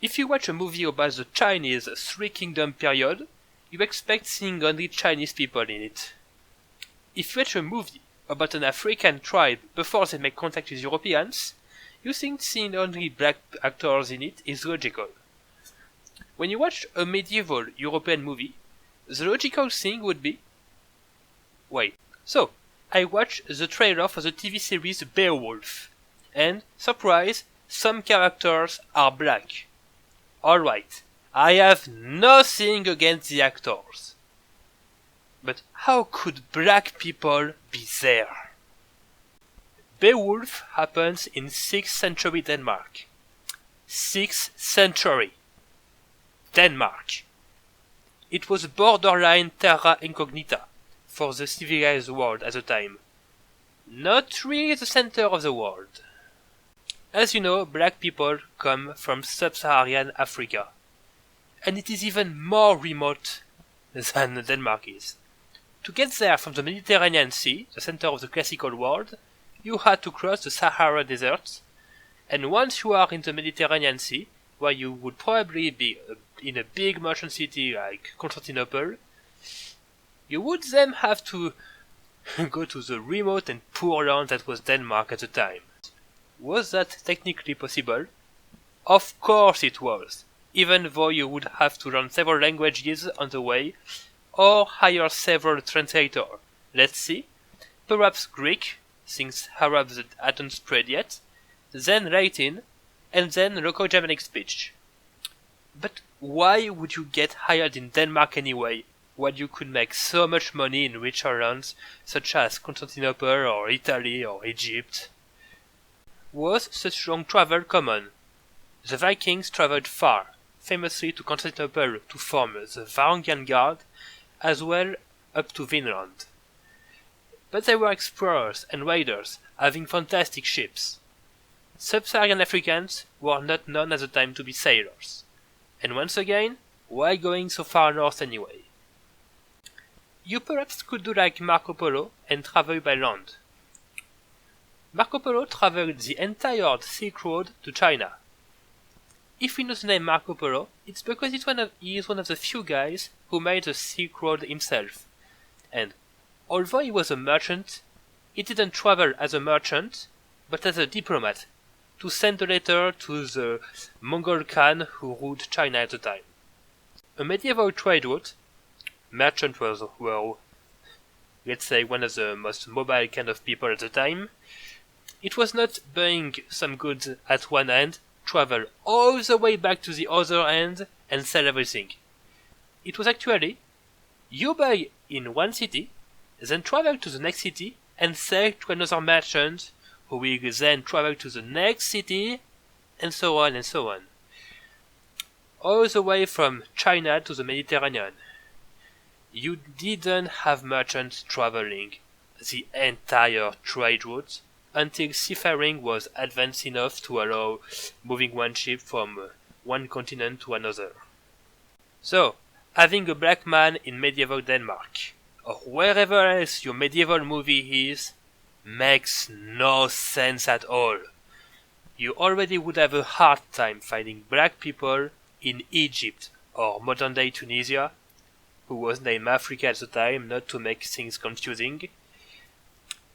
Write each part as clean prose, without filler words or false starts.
If you watch a movie about the Chinese Three Kingdom period, you expect seeing only Chinese people in it. If you watch a movie about an African tribe before they make contact with Europeans, you think seeing only black actors in it is logical. When you watch a medieval European movie, the logical thing would be... Wait, so I watched the trailer for the TV series Beowulf, and, surprise, some characters are black. Alright, I have nothing against the actors. But how could black people be there? Beowulf happens in 6th century Denmark. 6th century. Denmark. It was borderline terra incognita for the civilized world at the time. Not really the center of the world. As you know, black people come from sub-Saharan Africa, and it is even more remote than Denmark is. To get there from the Mediterranean Sea, the center of the classical world, you had to cross the Sahara Desert, and once you are in the Mediterranean Sea, where you would probably be in a big merchant city like Constantinople, you would then have to go to the remote and poor land that was Denmark at the time. Was that technically possible? Of course it was, even though you would have to learn several languages on the way, or hire several translators. Let's see. Perhaps Greek, since Arab hadn't spread yet, then Latin, and then local Germanic speech. But why would you get hired in Denmark anyway, while you could make so much money in richer lands such as Constantinople or Italy or Egypt? Was such long travel common? The Vikings traveled far, famously to Constantinople to form the Varangian Guard, as well up to Vinland. But they were explorers and raiders, having fantastic ships. Sub-Saharan Africans were not known at the time to be sailors. And once again, why going so far north anyway? You perhaps could do like Marco Polo and travel by land. Marco Polo traveled the entire Silk Road to China. If we know the name Marco Polo, it's because he is one of the few guys who made the Silk Road himself. And although he was a merchant, he didn't travel as a merchant, but as a diplomat, to send a letter to the Mongol Khan who ruled China at the time. A medieval trade route, merchants were, let's say, one of the most mobile kind of people at the time. It was not buying some goods at one end, travel all the way back to the other end, and sell everything. It was actually, you buy in one city, then travel to the next city, and sell to another merchant, who will then travel to the next city, and so on and so on. All the way from China to the Mediterranean. You didn't have merchants traveling the entire trade route until seafaring was advanced enough to allow moving one ship from one continent to another. So, having a black man in medieval Denmark, or wherever else your medieval movie is, makes no sense at all. You already would have a hard time finding black people in Egypt or modern-day Tunisia, who was named Africa at the time, not to make things confusing.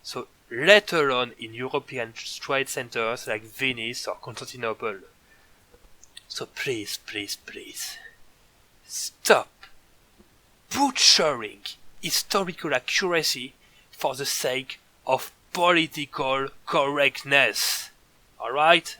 So, let alone in European trade centers like Venice or Constantinople. So please, please, please, stop butchering historical accuracy for the sake of political correctness. Alright?